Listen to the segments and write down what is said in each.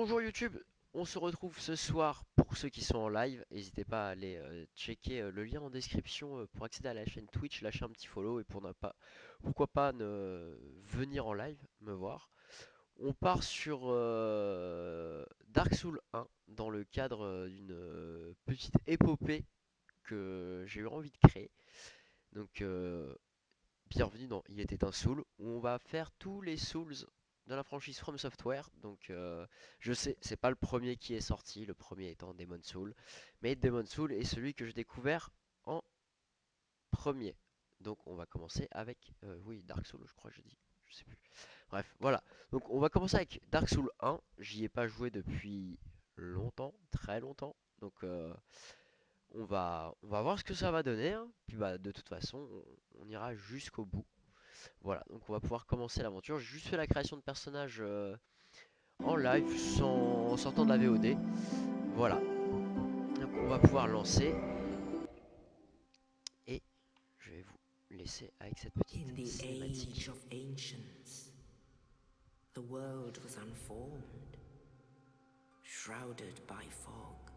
Bonjour YouTube, on se retrouve ce soir pour ceux qui sont en live. N'hésitez pas à aller checker le lien en description pour accéder à la chaîne Twitch, lâcher un petit follow et pour ne pas, pourquoi pas ne venir en live me voir. On part sur Dark Souls 1 dans le cadre d'une petite épopée que j'ai eu envie de créer. Donc bienvenue dans Il était un Soul, où on va faire tous les Souls de la franchise From Software. Donc je sais, c'est pas le premier qui est sorti, le premier étant Demon's Soul, mais Demon's Soul est celui que j'ai découvert en premier. Donc on va commencer avec, oui, Dark Souls, je crois que je dis, je sais plus. Bref, voilà. Donc on va commencer avec Dark Souls 1. J'y ai pas joué depuis longtemps, très longtemps. Donc on va voir ce que ça va donner, hein. Puis bah de toute façon, on ira jusqu'au bout. Voilà, donc on va pouvoir commencer l'aventure. J'ai juste fait la création de personnages en live sans en sortant de la VOD. Voilà, donc on va pouvoir lancer et je vais vous laisser avec cette petite In the age cinématique. of ancients, the world was unformed, shrouded by fog.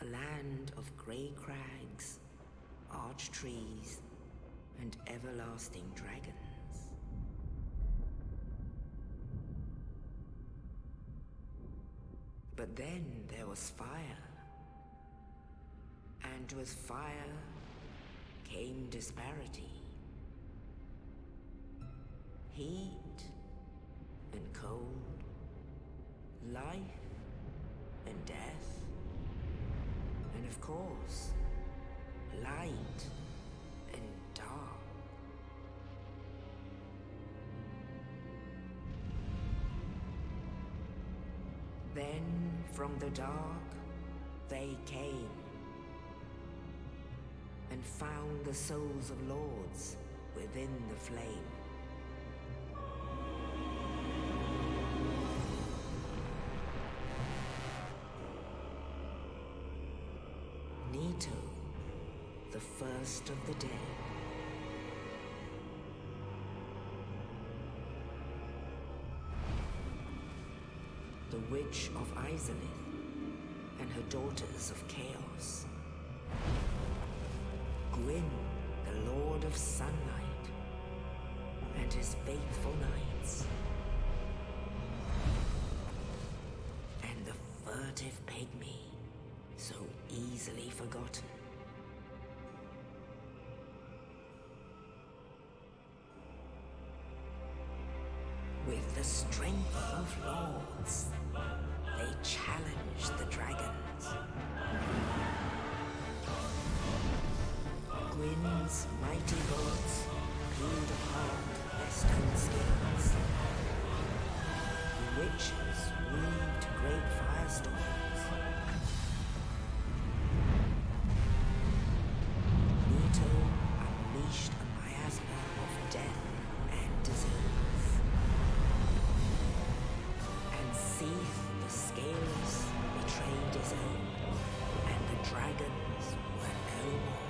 A land of grey crags, arch trees, and everlasting dragons. But then there was fire, and with fire came disparity. Heat and cold, life and death, and of course, light and dark. Then from the dark they came and found the souls of lords within the flame. Nito, the first of the dead. The Witch of Izalith and her daughters of Chaos. Gwyn, the Lord of Sunlight, and his faithful knights. And the furtive pygmy, so easily forgotten. With the strength of lords, they challenged the dragons. Gwyn's mighty bolts peeled apart their stone skins. The witches weaved great firestorms. Nito unleashed a miasma of death and disease. And Seath the Scaleless betrayed his own, and the dragons were no more.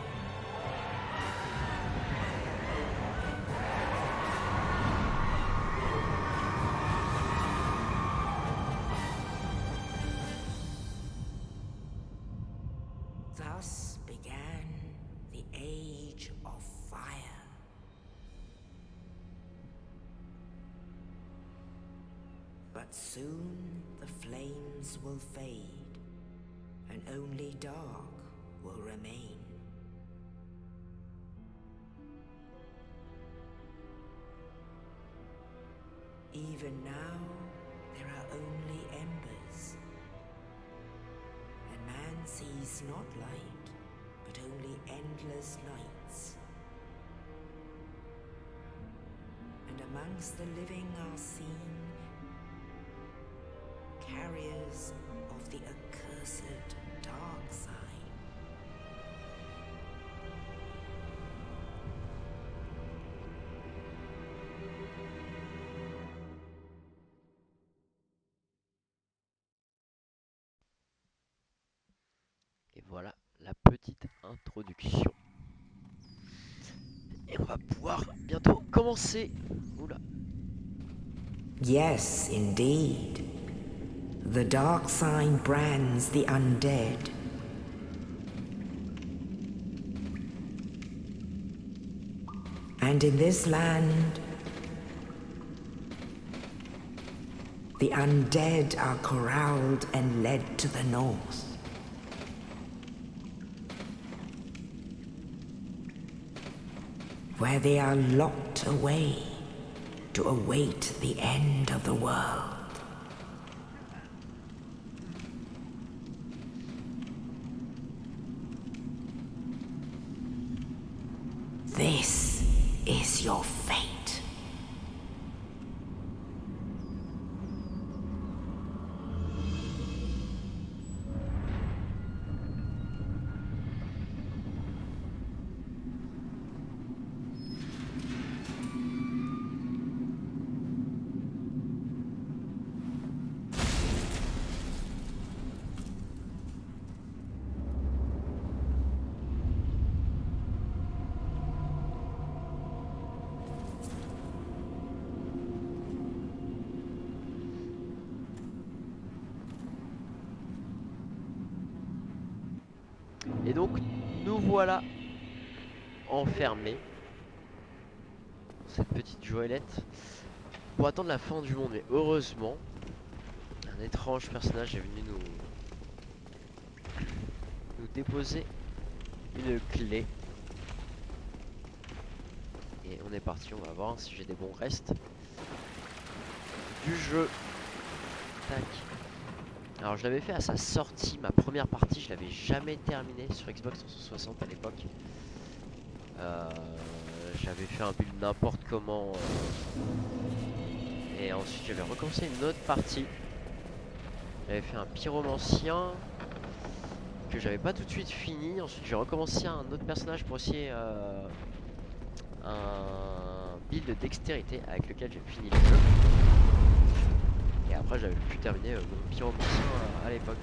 Thus began the Age of Fire. But soon the flames will fade, and only dark will remain. Even now, there are only embers, and man sees not light, but only endless nights. And amongst the living are seen carriers of the accursed dark side. Et voilà la petite introduction. Et on va pouvoir bientôt commencer. Oula. Yes, indeed. The dark sign brands the undead. And in this land, the undead are corralled and led to the north. Where they are locked away to await the end of the world. This is your fate. Et donc, nous voilà enfermés. Cette petite Joëlette. Pour attendre la fin du monde. Mais heureusement, un étrange personnage est venu nous déposer une clé. Et on est parti, on va voir si j'ai des bons restes du jeu. Tac. Alors je l'avais fait à sa sortie, ma première partie, je l'avais jamais terminé sur Xbox 360 à l'époque. J'avais fait un build n'importe comment. Et ensuite j'avais recommencé une autre partie. J'avais fait un pyromancien que j'avais pas tout de suite fini. Ensuite j'ai recommencé un autre personnage pour essayer un build de dextérité avec lequel j'ai fini le jeu. Et après j'avais pu terminer mon pyromancien à l'époque.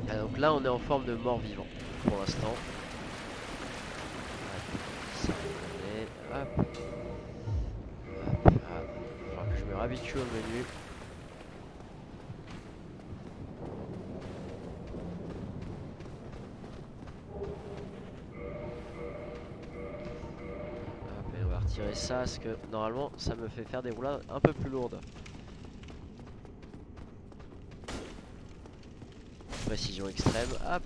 Donc là on est en forme de mort-vivant pour l'instant. Hop. Hop. Il faudra que je me réhabitue au menu. Hop, et on va retirer ça parce que normalement ça me fait faire des roulades un peu plus lourdes. Précision extrême, hop.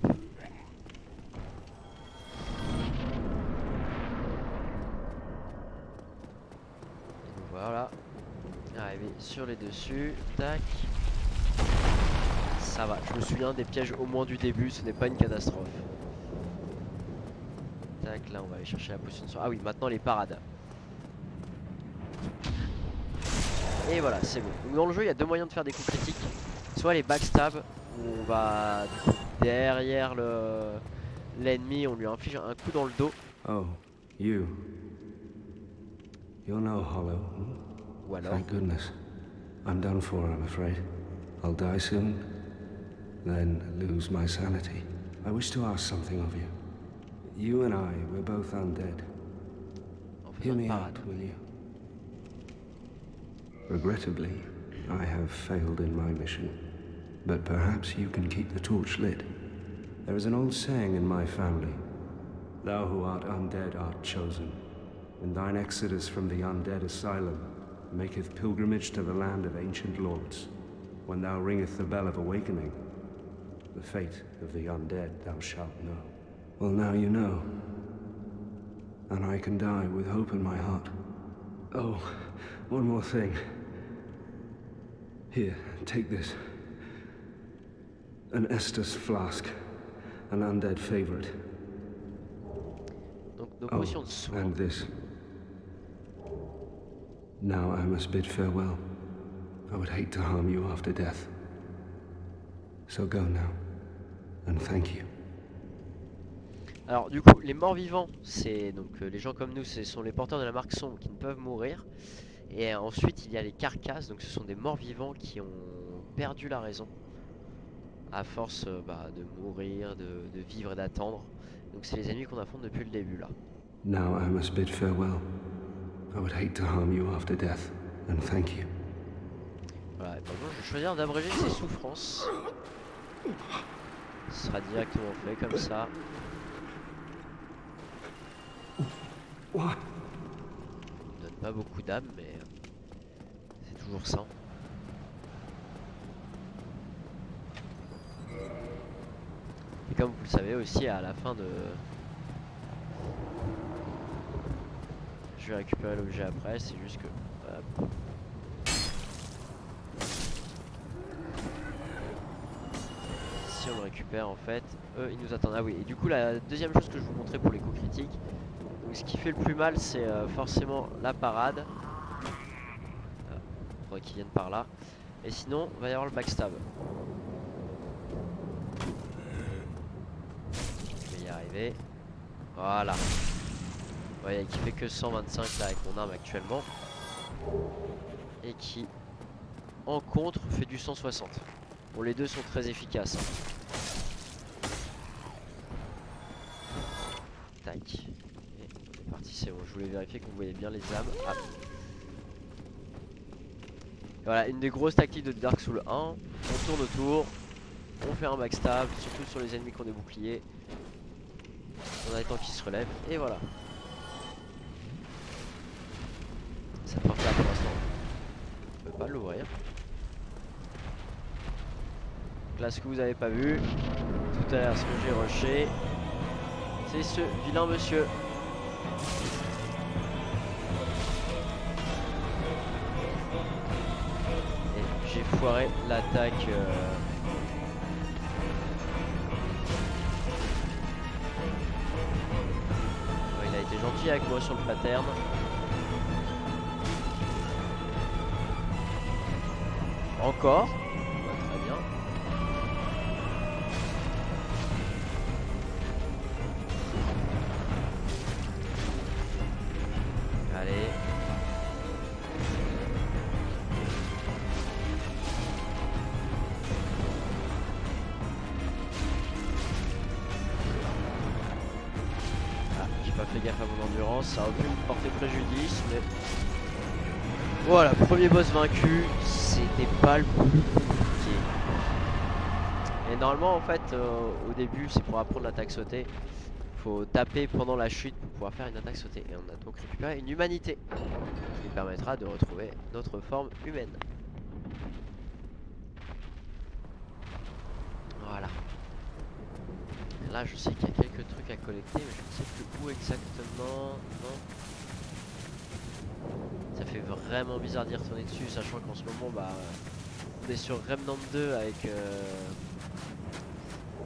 Voilà. Arrivé sur les dessus. Tac. Ça va. Je me souviens des pièges au moins du début. Ce n'est pas une catastrophe. Tac. Là, on va aller chercher la potion de soin. Ah oui, maintenant les parades. Et voilà, c'est bon. Donc dans le jeu, il y a deux moyens de faire des coups critiques. Soit les backstab, où on va du coup, derrière l'ennemi, on lui inflige un coup dans le dos. Oh, you. You're no hollow. Ou alors, Thank goodness. I'm done for, I'm afraid. I'll die soon, then lose my sanity. I wish to ask something of you. You and I, we're both undead. en Hear faisant me une parade. out, will you? Regrettably, I have failed in my mission. But perhaps you can keep the torch lit. There is an old saying in my family. Thou who art undead art chosen. And thine exodus from the undead asylum maketh pilgrimage to the land of ancient lords. When thou ringeth the bell of awakening, the fate of the undead thou shalt know. Well, now you know. And I can die with hope in my heart. Oh, one more thing. Here, take this. An Estus flask. An undead favorite. Donc nos potions de soin. And this. Now I must bid farewell. I would hate to harm you after death. So go now. And thank you. Alors du coup, les morts vivants, c'est donc les gens comme nous, ce sont les porteurs de la marque sombre qui ne peuvent mourir. Et ensuite, il y a les carcasses, donc ce sont des morts vivants qui ont perdu la raison à force de mourir, de vivre et d'attendre. Donc c'est les ennemis qu'on affronte depuis le début là. Now I must bid farewell. I would hate to harm you after death, and thank you. Voilà, et maintenant je vais choisir d'abréger ses souffrances. Ce sera directement fait comme ça. What? Il donne pas beaucoup d'âme, mais c'est toujours ça. Et comme vous le savez aussi, à la fin de... Je vais récupérer l'objet après, c'est juste que... Hop. Si on le récupère en fait, eux ils nous attendent. Ah oui, et du coup la deuxième chose que je vous montrais pour les coups critiques, donc ce qui fait le plus mal c'est forcément la parade. Faudrait qu'ils viennent par là. Et sinon, il va y avoir le backstab. Je vais y arriver. Voilà. Vous voyez, qui fait que 125 là avec mon arme actuellement. Et qui, en contre, fait du 160. Bon, les deux sont très efficaces. Hein. Tac. Et on est parti, c'est bon. Je voulais vérifier que vous voyez bien les âmes. Ah. Voilà, une des grosses tactiques de Dark Souls 1. On tourne autour. On fait un backstab, surtout sur les ennemis qui ont des boucliers. On a les temps qui se relèvent. Et voilà. Ça porte là pour l'instant. On peut pas l'ouvrir. Là, ce que vous avez pas vu, tout à l'heure, ce que j'ai rushé, c'est ce vilain monsieur. Et j'ai foiré l'attaque. Il a été gentil avec moi sur le pattern. Encore. Très bien. Allez. Ah, j'ai pas fait gaffe à mon endurance, ça aurait pu me porter préjudice, mais... Voilà, premier boss vaincu, c'était pas le plus compliqué. Et normalement, en fait, au début, c'est pour apprendre l'attaque sautée. Faut taper pendant la chute pour pouvoir faire une attaque sautée. Et on a donc récupéré une humanité qui nous permettra de retrouver notre forme humaine. Voilà. Et là, je sais qu'il y a quelques trucs à collecter, mais je ne sais plus où exactement. Non. Ça fait vraiment bizarre d'y retourner dessus, sachant qu'en ce moment, bah, on est sur Remnant 2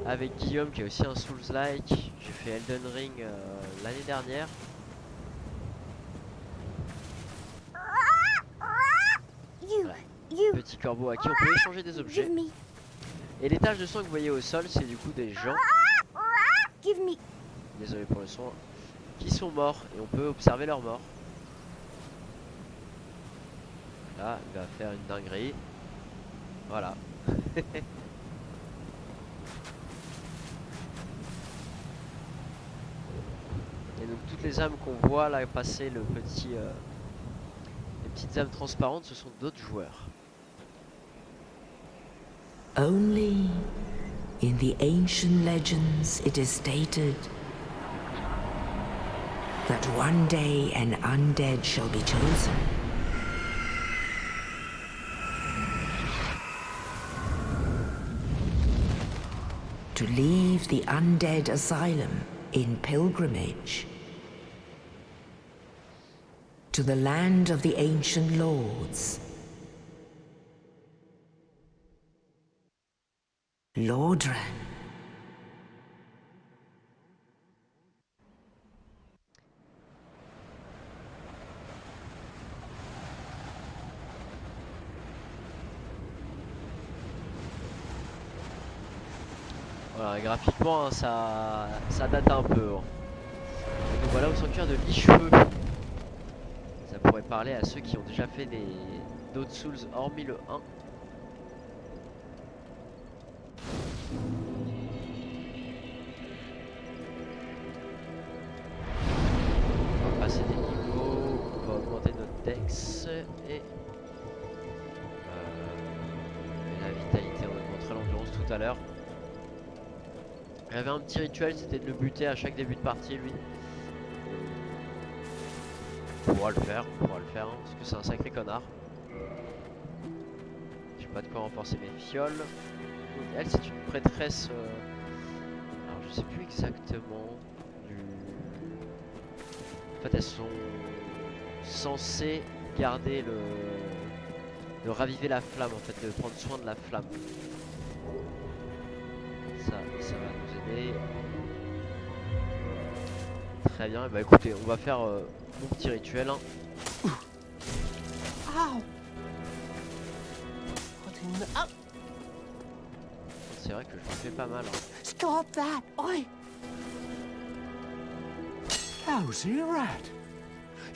avec Guillaume qui est aussi un Souls-like. J'ai fait Elden Ring l'année dernière. Voilà. Petit corbeau à qui on peut échanger des objets. Et les taches de sang que vous voyez au sol, c'est du coup des gens. Désolé pour le son. Qui sont morts et on peut observer leur mort. Là, il va faire une dinguerie. Voilà. Et donc toutes les âmes qu'on voit là passer les petites âmes transparentes, ce sont d'autres joueurs. Only in the ancient legends it is stated that one day an undead shall be chosen. To leave the undead asylum in pilgrimage to the land of the ancient lords. Lordran. Voilà, graphiquement, hein, ça date un peu. Hein. Et nous voilà au sanctuaire de Licheveux. Ça pourrait parler à ceux qui ont déjà fait d'autres Souls hormis le 1. On va passer des niveaux, on va augmenter tout à l'heure. Il avait un petit rituel, c'était de le buter à chaque début de partie, lui. On pourra le faire, hein, parce que c'est un sacré connard. Je sais pas de quoi en penser mes fioles. Donc, elle, c'est une prêtresse. Alors, je sais plus exactement. En fait, elles sont censées garder de raviver la flamme, en fait, de prendre soin de la flamme. Ça va nous aider. Très bien, et bah écoutez, on va faire mon petit rituel. Hein. Ow! What in the... Oh, C'est vrai que je me fais pas mal. Hein. stop that! Oi! Lousy rat!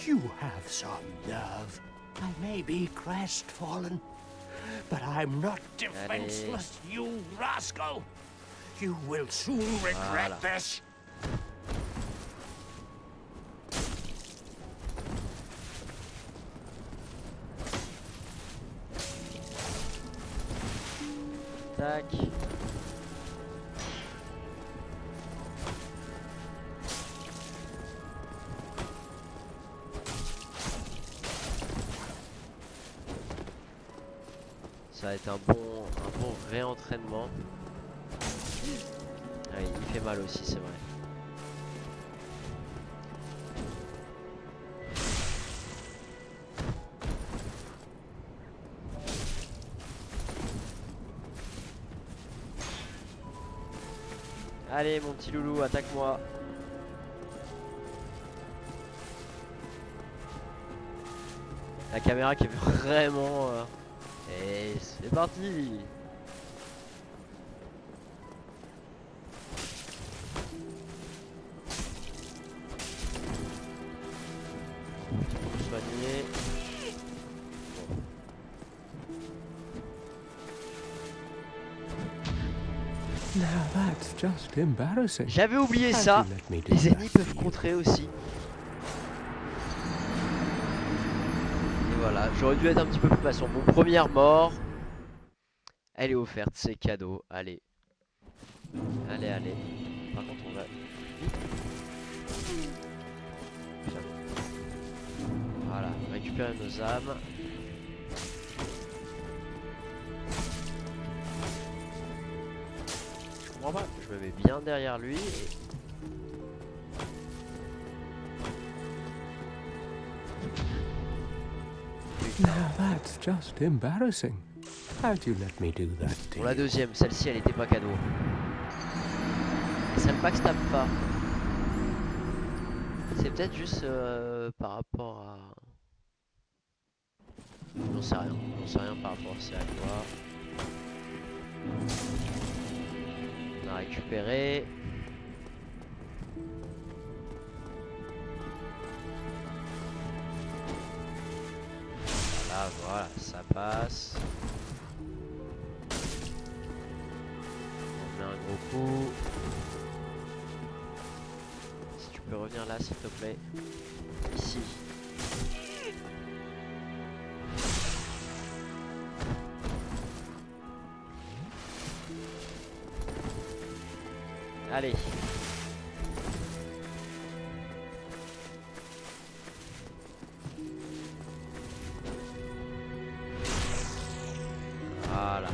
You have some nerve. I may be crestfallen, but I'm not defenseless, you rascal! You will soon regret Voilà. this! Tac. Ça va être un bon réentraînement. Ah, il fait mal aussi, c'est vrai. Allez mon petit loulou, attaque-moi. La caméra qui est vraiment... Et c'est parti. Pour soigner. Now that's just embarrassing. J'avais oublié How ça. do you let me do Les ennemis that peuvent for you? contrer aussi. Et voilà, j'aurais dû être un petit peu plus patient. Mon première mort, elle est offerte, c'est cadeau. Allez. Allez, allez. Par contre, on va... Tiens. Voilà, récupérer nos âmes. Je comprends pas, je me mets bien derrière lui. Now that's just embarrassing. How'd you let me do that to Pour la you? deuxième, celle-ci elle était pas cadeau. Et ça me backstab pas. C'est peut-être juste par rapport à... J'en sais rien. J'en sais rien par rapport à quoi. On a récupéré. Voilà, ça passe. On met un gros coup. Si tu peux revenir là, s'il te plaît. Ici. Allez. Voilà.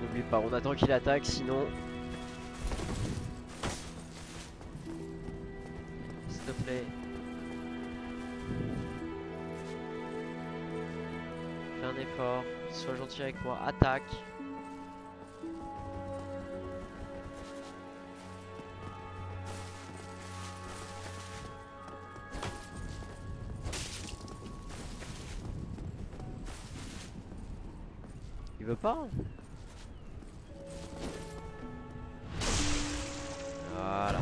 N'oublie pas, on attend qu'il attaque, sinon... S'il te plaît. Fais un effort, sois gentil avec moi, attaque. Il veut pas. Voilà.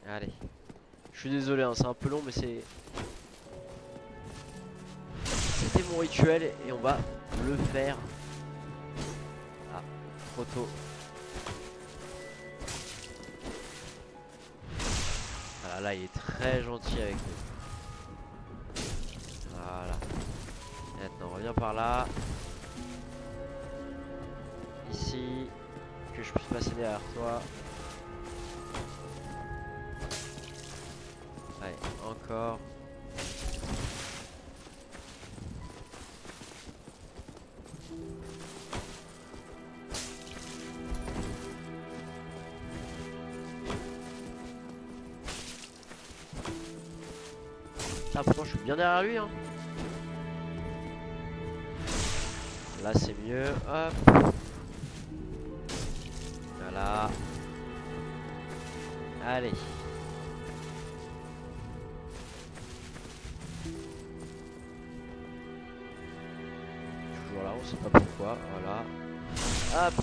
Allez. Je suis désolé, hein, c'est un peu long, mais c'était mon rituel et on va le faire. Ah, trop tôt. Voilà, là il est très gentil avec nous. Voilà. Et maintenant, reviens par là. Ici. Que je puisse passer derrière toi. Allez, encore. Ah, pourtant je suis bien derrière lui hein. Là c'est mieux. Hop. Voilà. Allez. Toujours là, on sait pas pourquoi. Voilà. Hop.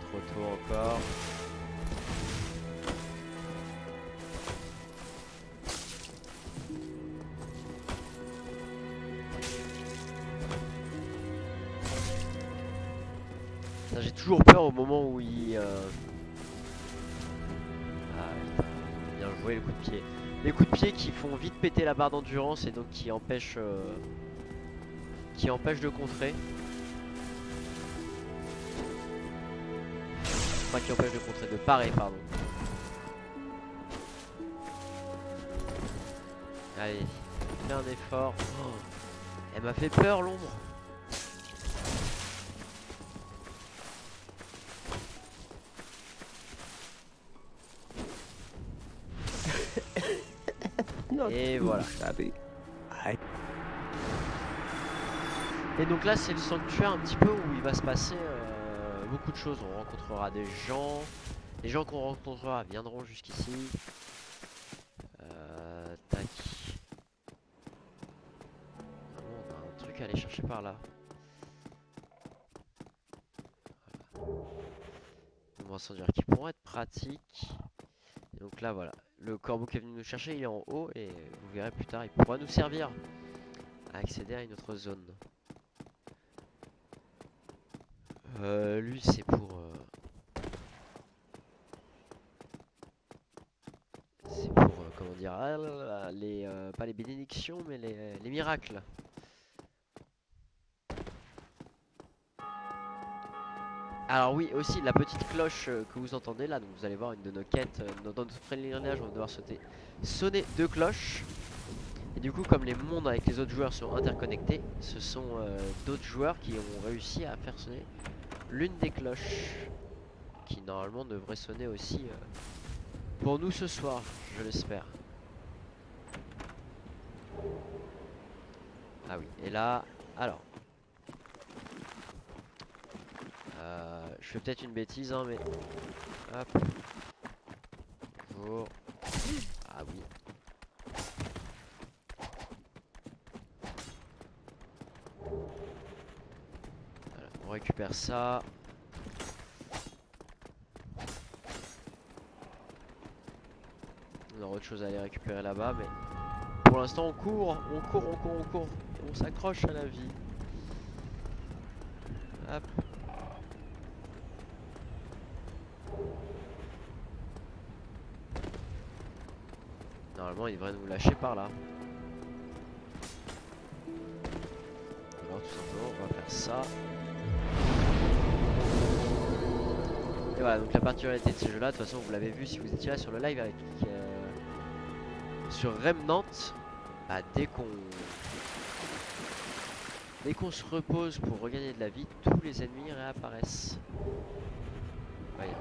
Trop tôt encore. J'ai toujours peur au moment où il... Ah, bien joué le coup de pied. Les coups de pied qui font vite péter la barre d'endurance et donc qui empêchent de contrer. Enfin qui empêchent de contrer, de parer pardon. Allez, fais un effort. Oh, elle m'a fait peur l'ombre. Et voilà. Et donc là c'est le sanctuaire un petit peu où il va se passer beaucoup de choses. On rencontrera des gens. Les gens qu'on rencontrera viendront jusqu'ici. Tac. Ah bon, on a un truc à aller chercher par là. Voilà. On va s'en dire qui pourront être pratiques. Et donc là voilà. Le corbeau qui est venu nous chercher il est en haut et vous verrez plus tard il pourra nous servir à accéder à une autre zone. Lui c'est pour comment dire les pas les bénédictions mais les miracles. Alors oui aussi la petite cloche que vous entendez là, donc vous allez voir une de nos quêtes dans notre pèlerinage on va devoir sonner 2 cloches. Et du coup comme les mondes avec les autres joueurs sont interconnectés, ce sont d'autres joueurs qui ont réussi à faire sonner l'une des cloches qui normalement devrait sonner aussi pour nous ce soir, je l'espère. Ah oui, et là, alors je fais peut-être une bêtise hein mais hop. Bonjour. Ah oui. Voilà, on récupère ça. On aura autre chose à aller récupérer là-bas, mais pour l'instant on court, et on s'accroche à la vie. Hop. Normalement il devrait nous lâcher par là. Alors tout simplement on va faire ça. Et voilà, donc la particularité de ce jeu là, de toute façon vous l'avez vu si vous étiez là sur le live avec sur Remnant, bah, dès qu'on se repose pour regagner de la vie, tous les ennemis réapparaissent. Voyez,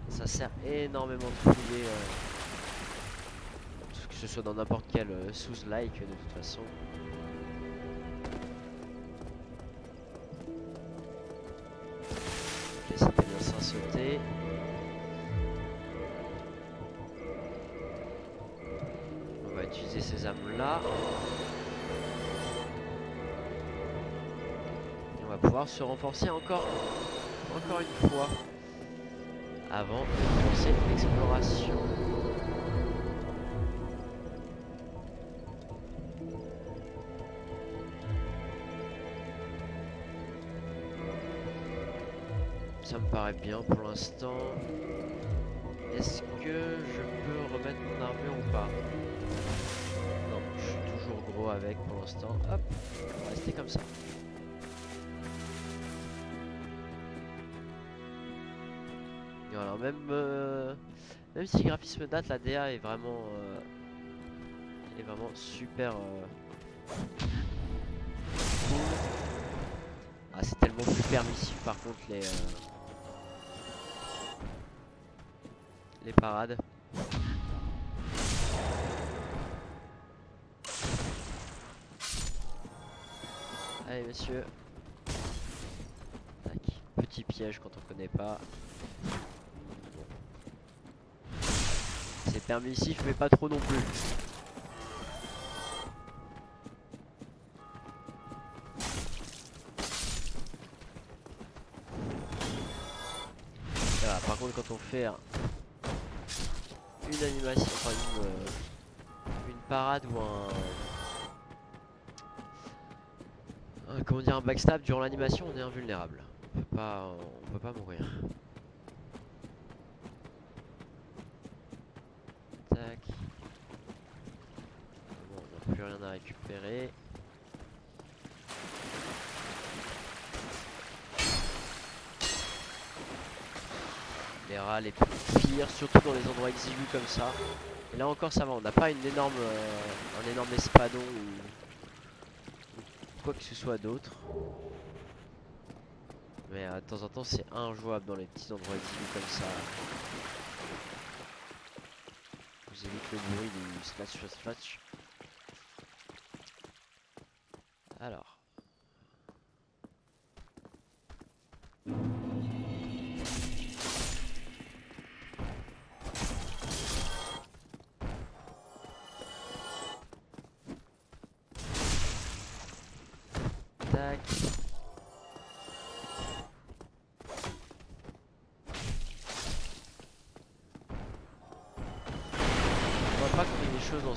ça sert énormément de fouiller, que ce soit dans n'importe quel sous-like de toute façon. Ok, c'était bien ça sauter. On va utiliser ces âmes là. Et on va pouvoir se renforcer encore une fois avant de commencer l'exploration. Ça me paraît bien pour l'instant. Est-ce que je peux remettre mon armure ou pas? Non, je suis toujours gros avec pour l'instant. Hop, on va rester comme ça. Et voilà, même si le graphisme date, la DA est vraiment super cool. Ah, c'est tellement plus permissif par contre les parades. Allez messieurs. Tac. Petit piège quand on connaît pas. C'est permissif mais pas trop non plus. Voilà, par contre quand on fait une animation, enfin une parade ou comment dire, un backstab durant l'animation, on est invulnérable. On peut pas mourir. Tac. Bon, on n'a plus rien à récupérer. Les rats les pires, surtout dans les endroits exigus comme ça. Et là encore ça va, on n'a pas un énorme espadon ou quoi que ce soit d'autre. Mais de temps en temps c'est injouable dans les petits endroits exigus comme ça. Vous évitez le bruit du slash. Alors. Tac. On voit pas qu'il y a des choses dans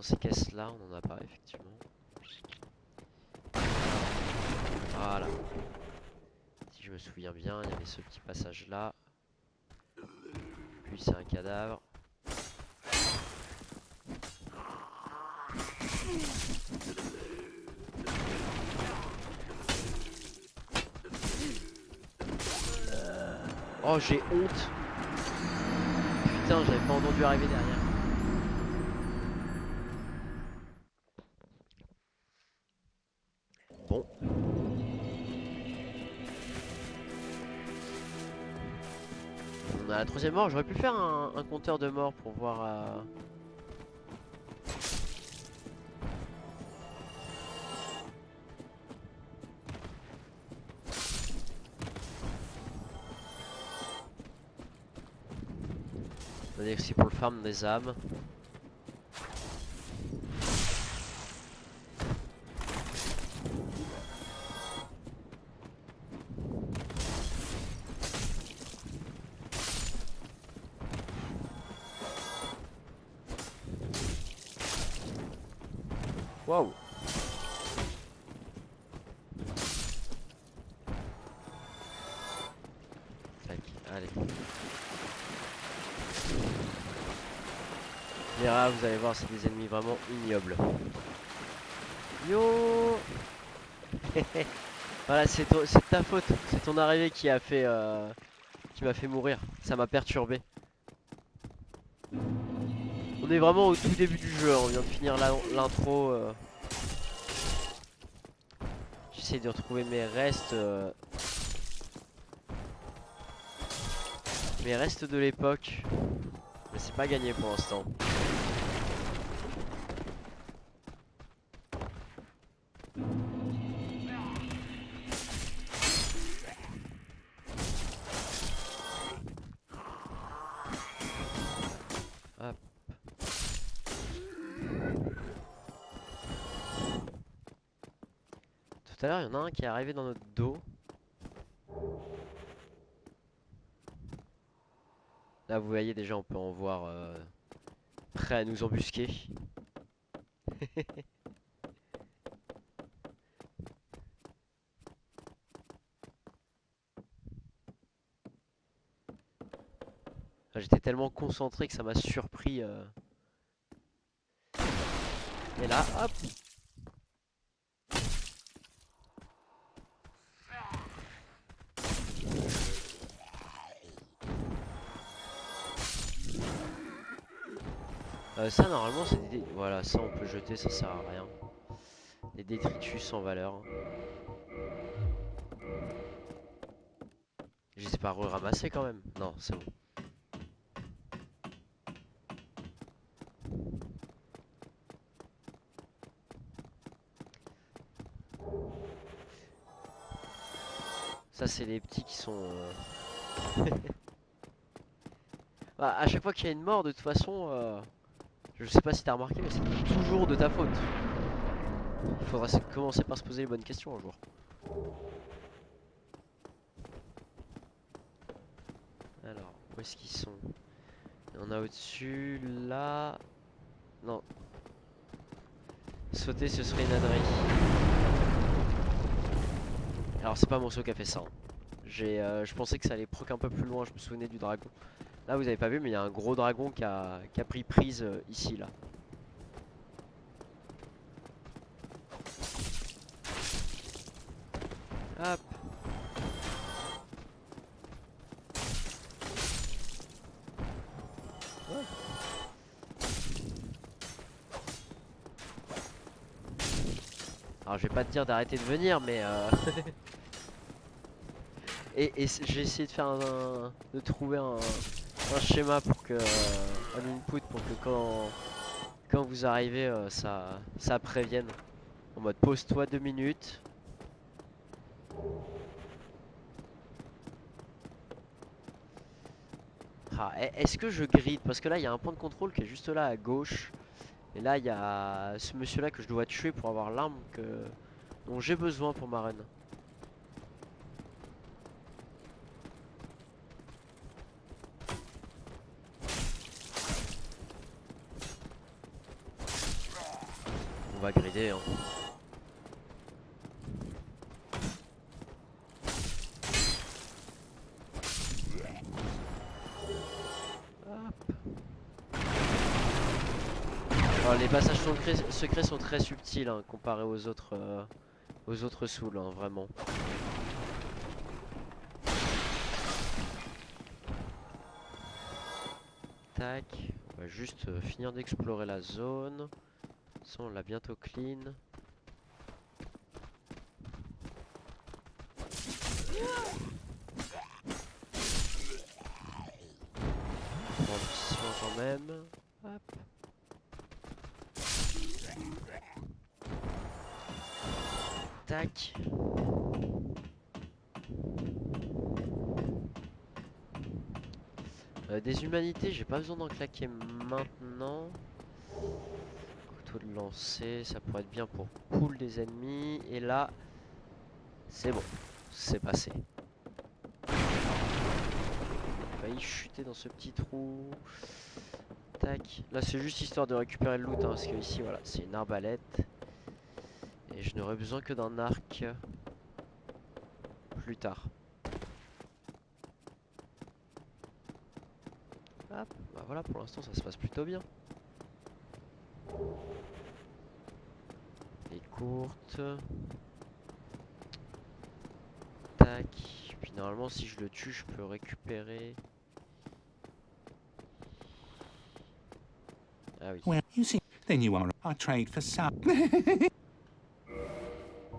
ces caisses là, on en a pas effectivement. Voilà. Si je me souviens bien, il y avait ce petit passage là. Puis c'est un cadavre. Oh j'ai honte. Putain, j'avais pas entendu arriver derrière. Bon. On a la troisième mort, j'aurais pu faire un compteur de mort pour voir... C'est-à-dire que c'est pour le farm des âmes. Waouh. Tac, allez. Les rats, vous allez voir, c'est des ennemis vraiment ignobles. Yo. Voilà, c'est ta faute. C'est ton arrivée qui m'a fait mourir. Ça m'a perturbé. On est vraiment au tout début du jeu. On vient de finir l'intro. J'essaie de retrouver mes restes. Mes restes de l'époque. Mais c'est pas gagné pour l'instant. Hop. Tout à l'heure, il y en a un qui est arrivé dans notre dos. Là, vous voyez déjà, on peut en voir prêt à nous embusquer. Enfin, j'étais tellement concentré que ça m'a surpris. Et là, hop. Ça normalement c'est des... Voilà, ça on peut jeter, ça sert à rien. Des détritus sans valeur. J'espère pas re-ramasser quand même. Non, c'est bon. Ça c'est les petits qui sont... Bah, à chaque fois qu'il y a une mort, de toute façon, je sais pas si t'as remarqué, mais c'est toujours de ta faute. Il faudra commencer par se poser les bonnes questions un jour. Alors, où est-ce qu'ils sont? Il y en a au-dessus, là... Non. Sauter, ce serait une ânerie. Alors, c'est pas mon saut qui a fait ça, hein. Je pensais que ça allait proc un peu plus loin, je me souvenais du dragon. Là, vous avez pas vu, mais il y a un gros dragon qui a pris prise ici, là. Hop. Ouais. Alors je vais pas te dire d'arrêter de venir, mais et j'ai essayé de faire de trouver un schéma pour que un input pour que quand vous arrivez ça prévienne. En mode pose-toi 2 minutes. Ah, est-ce que je grid? Parce que là il y a un point de contrôle qui est juste là à gauche. Et là il y a ce monsieur là que je dois tuer pour avoir l'arme dont j'ai besoin pour ma run. On va grider, hein. Alors, les passages secrets sont très subtils, hein, comparés aux autres souls, hein, vraiment. Tac, on va juste finir d'explorer la zone. Ça on l'a bientôt clean. Bon, un petit soin quand même. Hop. Tac. Des humanités, j'ai pas besoin d'en claquer maintenant. Couteau de lancer, ça pourrait être bien pour pull des ennemis. Et là, c'est bon, c'est passé. J'ai failli chuter dans ce petit trou. Tac. Là, c'est juste histoire de récupérer le loot, hein, parce que ici, voilà, c'est une arbalète. Et je n'aurai besoin que d'un arc plus tard. Hop, bah voilà, pour l'instant ça se passe plutôt bien. Les courtes. Tac. Puis normalement si je le tue je peux récupérer. Ah oui. Well, you see, then you are. I trade for some.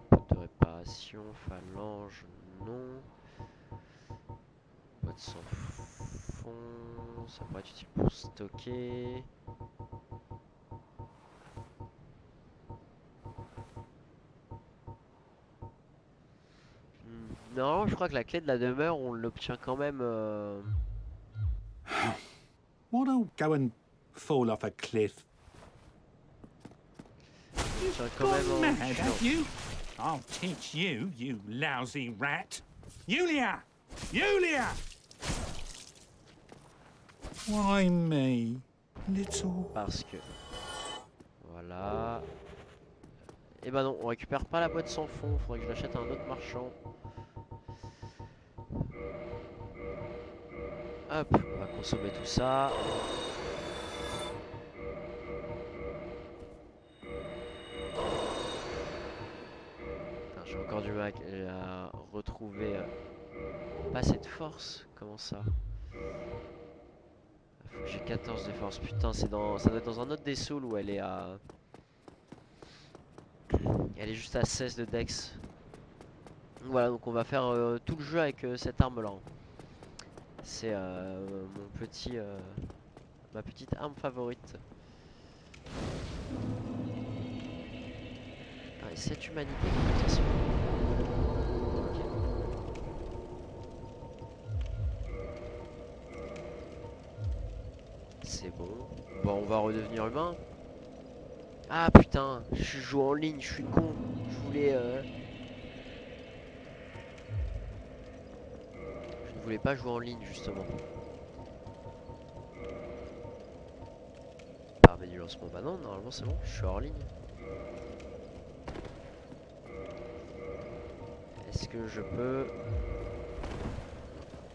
Botte de réparation, phalange, non. Botte sans fond, ça pourrait être utile pour stocker. Non, je crois que la clé de la demeure, on l'obtient quand même. Wanna go and fall off a cliff? Tiens, quand même en Mad, tuant. have you? I'll teach you, you lousy rat. Yulia! Yulia! Why me, little? Parce que. Voilà. Et bah non, on récupère pas la boîte sans fond, faudrait que je l'achète à un autre marchand. Hop, on va consommer tout ça. Putain, j'ai encore du mal à retrouver pas cette force. Comment ça? Faut que j'ai 14 de force. Putain, ça doit être dans un autre des souls où elle est à. Elle est juste à 16 de dex. Voilà, donc on va faire tout le jeu avec cette arme là. C'est ma petite arme favorite. Ah, et cette humanité de toute façon. Ok. C'est bon. Bon, on va redevenir humain. Ah putain, je joue en ligne, je suis con. Je voulais. Je ne voulais pas jouer en ligne justement. Paramètres du lancement, bah non, normalement c'est bon, je suis hors ligne. Est-ce que je peux?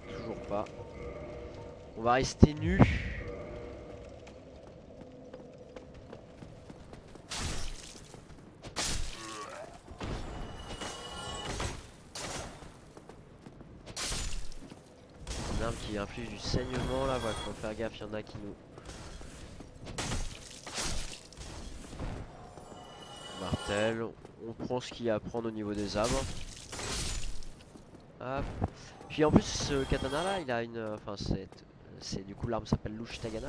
Toujours pas. On va rester nu. Une arme qui inflige du saignement là, voilà, faut faire gaffe, il y en a qui nous. Martel, on prend ce qu'il y a à prendre au niveau des arbres. Hop. Puis en plus ce katana là, il a une. Enfin c'est du coup l'arme s'appelle l'Ushitagana.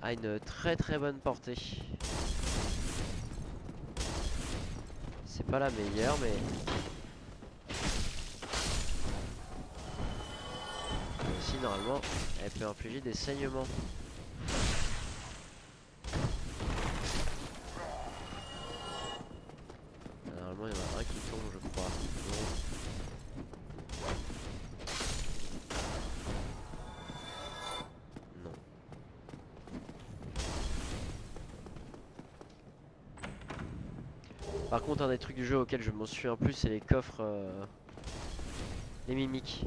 A une très très bonne portée. C'est pas la meilleure mais. Aussi normalement elle peut infliger des saignements. Normalement il y en a un qui tombe je crois. Non. Par contre un des trucs du jeu auquel je m'en souviens plus c'est les coffres les mimiques.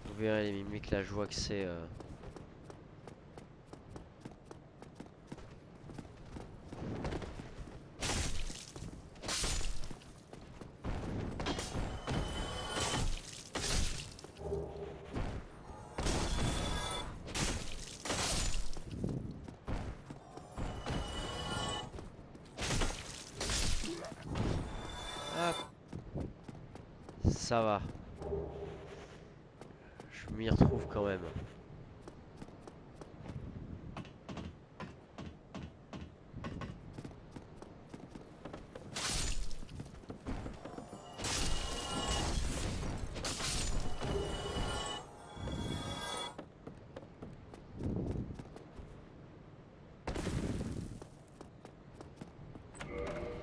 Vous verrez les mimiques là je vois que c'est ça va. Je m'y retrouve quand même.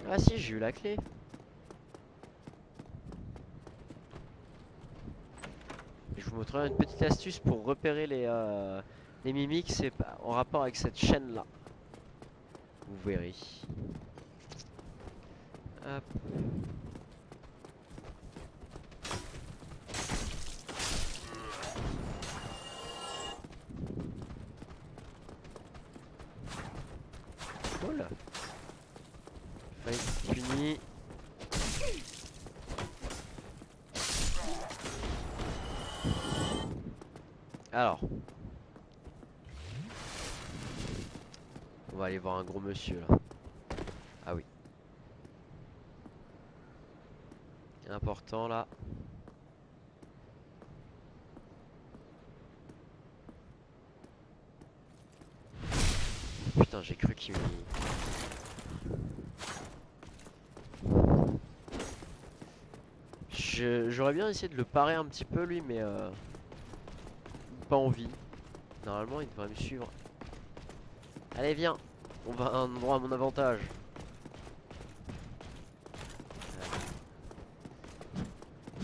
Ah si, j'ai eu la clé. Je vous montrerai une petite astuce pour repérer les mimiques, c'est en rapport avec cette chaîne là. Vous verrez. Hop. Cool. Fight puni. Alors. On va aller voir un gros monsieur là. Ah oui. Important là. Putain, j'ai cru qu'il me... J'aurais bien essayé de le parer un petit peu lui, mais pas envie. Normalement, il devrait me suivre. Allez, viens. On va à un endroit à mon avantage.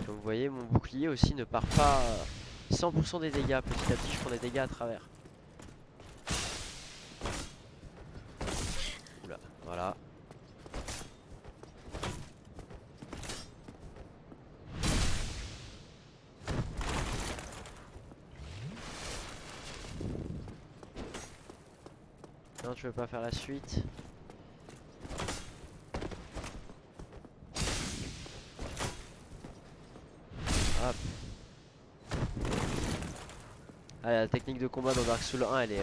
Comme vous voyez, mon bouclier aussi ne part pas 100% des dégâts. Petit à petit, je prends des dégâts à travers. Oula, voilà. Non, tu veux pas faire la suite? Hop. Ah, la technique de combat dans Dark Souls 1, elle est...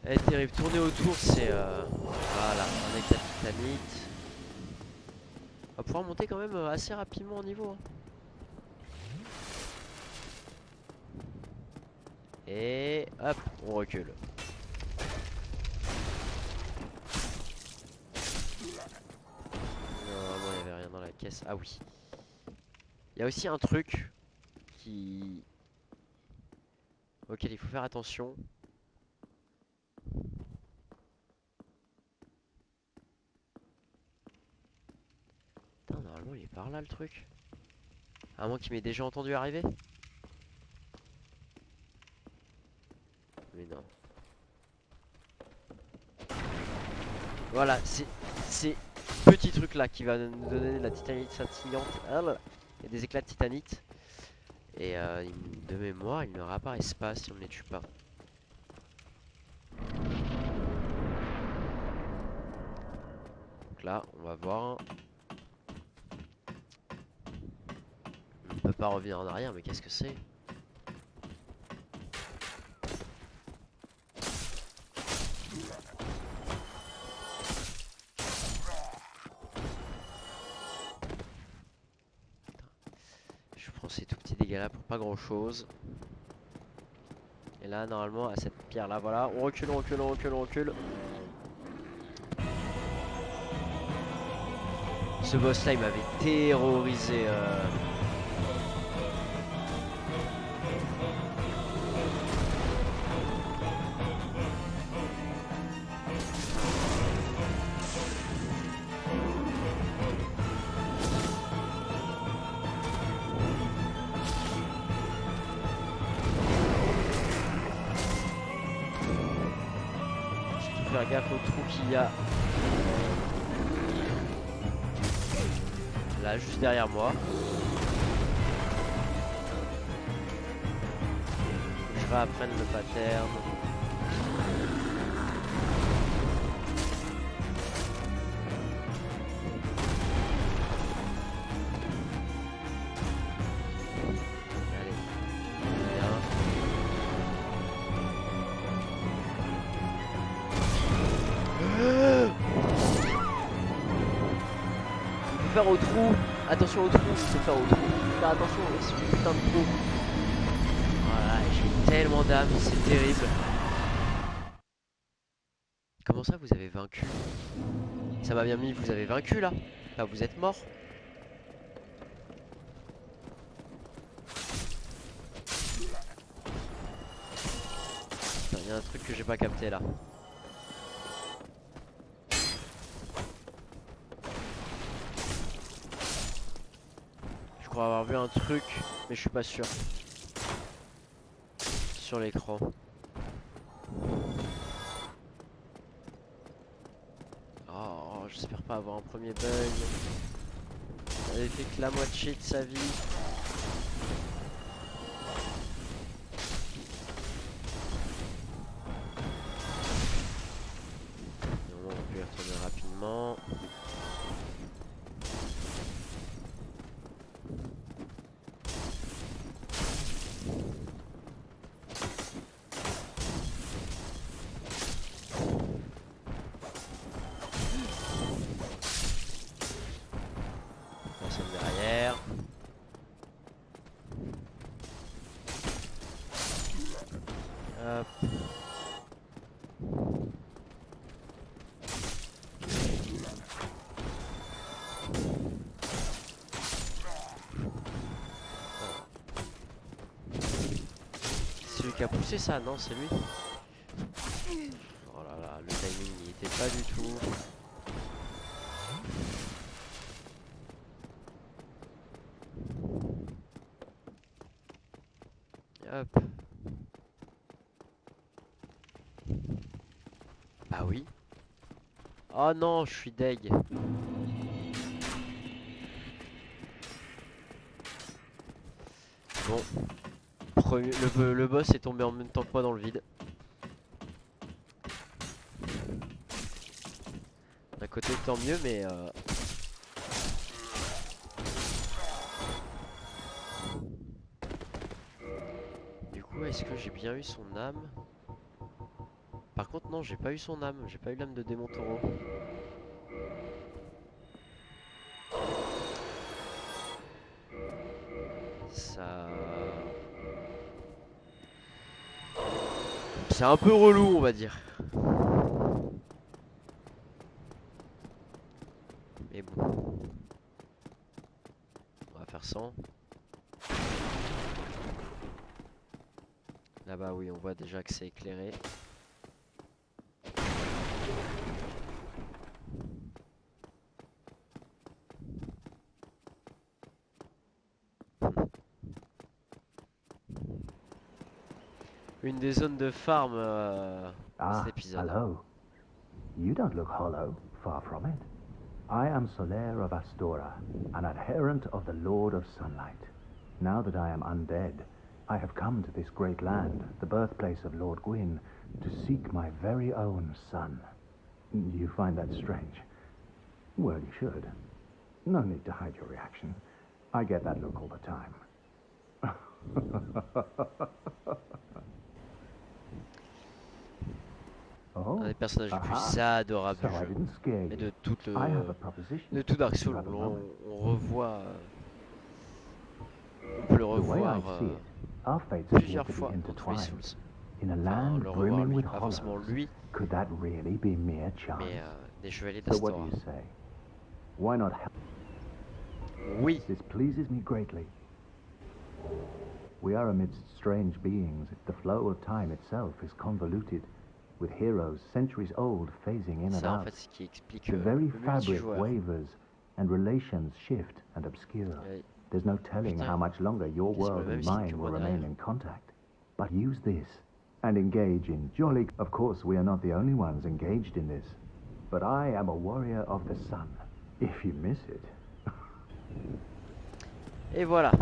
elle est terrible. Tourner autour, c'est... Voilà, un éclat de titanite. On va pouvoir monter quand même assez rapidement en niveau. Hein. Et hop, on recule. Normalement, il n'y avait rien dans la caisse. Ah oui. Il y a aussi un truc qui... auquel il faut faire attention. Putain, normalement, il est par là le truc. À moins qu'il m'ait déjà entendu arriver. Mais non. Voilà, c'est ces petits trucs là qui va nous donner de la titanite scintillante. Ah là là. Il y a des éclats de titanite. Et de mémoire, ils ne réapparaissent pas si on ne les tue pas. Donc là, on va voir. On ne peut pas revenir en arrière, mais qu'est-ce que c'est? Je prends ces tout petits dégâts là pour pas grand chose. Et là, normalement, à cette pierre là, voilà, on recule, on recule, on recule, on recule. Ce boss là, il m'avait terrorisé. Surtout faire gaffe au trou qu'il y a là, juste derrière moi. Faut que je réapprenne le pattern. Allez, bien. Faut faire au trou. Attention au trou, il faut faire au trou. Faut faire attention à ce putain de trou. Voilà, j'ai eu tellement d'âme, c'est terrible. Comment ça, vous avez vaincu? Ça m'a bien mis, vous avez vaincu là? Là, vous êtes mort? Il y a un truc que j'ai pas capté là. Je crois avoir vu un truc, mais je suis pas sûr. Sur l'écran. Oh, j'espère pas avoir un premier bug. Il avait fait que la moitié de sa vie. On va y retourner rapidement. Personne derrière. Hop. C'est lui qui a poussé ça, non? C'est lui? Oh là là, le timing n'y était pas du tout. Hop. Bah oui. Oh non, je suis deg. bon. Le boss est tombé en même temps que moi dans le vide. D'un côté tant mieux, mais du coup est-ce que j'ai bien eu son âme? Par contre non, j'ai pas eu son âme, j'ai pas eu l'âme de démon taureau. Ça... C'est un peu relou on va dire. Mais bon. On va faire sans. Là-bas oui on voit déjà que c'est éclairé. Une des zones de farm dans cet épisode. Hello. You don't look hollow, far from it. I am Solaire of Astora, an adherent of the Lord of Sunlight. Now that I am undead, I have come to this great land, the birthplace of Lord Gwyn, to seek my very own son. You find that strange? Well, you should. No need to hide your reaction. I get that look all the time. Un des personnages les plus adorables du jeu. Et de tout Dark Souls, on revoit... on peut le revoir plusieurs fois dans tous les Souls. Enfin, le revoir lui, pas forcément lui, mais des chevaliers d'Astora. Oui. This pleases me greatly. We are amidst strange beings. The flow of time itself is convoluted, with heroes centuries old phasing in and Ça, en out. fait, ce qui explique The very le fabric multijoueur. wavers, and relations shift and obscure. There's no telling Putain. how much longer your Ils ont le world même and style mine que will moi remain derrière. in contact. But use this, and engage in jolly... Of course, we are not the only ones engaged in this. But I am a warrior of the sun, if you miss it. Et voilà.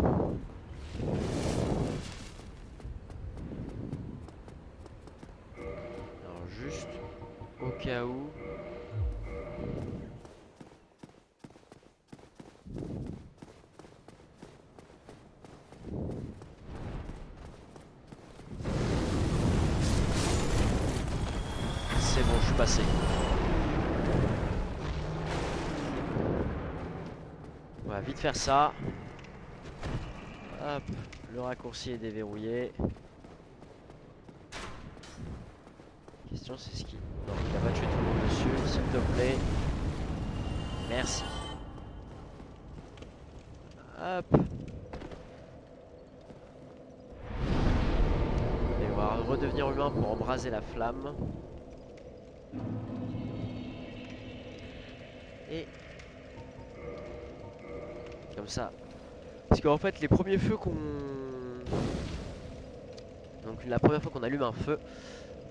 Alors juste au cas où. C'est bon, je suis passé. On va vite faire ça. Hop, le raccourci est déverrouillé. Question c'est ce qui... Non, il a pas tué tout le monde dessus, s'il te plaît. Merci. Hop. Et on va redevenir humain pour embraser la flamme. Et... comme ça. Parce qu'en fait les premiers feux qu'on... Donc la première fois qu'on allume un feu,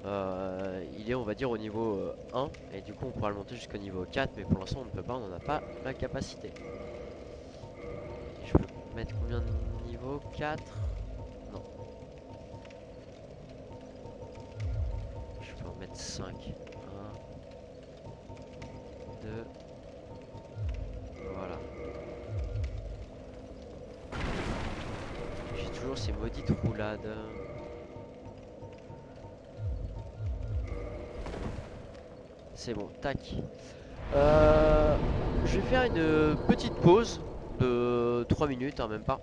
il est on va dire au niveau 1 et du coup on pourra le monter jusqu'au niveau 4 mais pour l'instant on ne peut pas, on n'en a pas la capacité. Je peux mettre combien de niveaux? 4? Non. Je peux en mettre 5. 1, 2. Voilà. J'ai toujours ces maudites roulades. C'est bon, tac. Je vais faire une petite pause de 3 minutes, hein, même pas.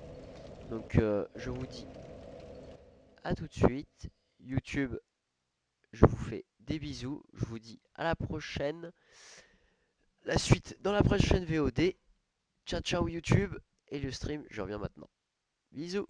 Donc je vous dis à tout de suite. YouTube, je vous fais des bisous. Je vous dis à la prochaine. La suite dans la prochaine VOD. Ciao ciao YouTube. Et le stream, je reviens maintenant. Bisous.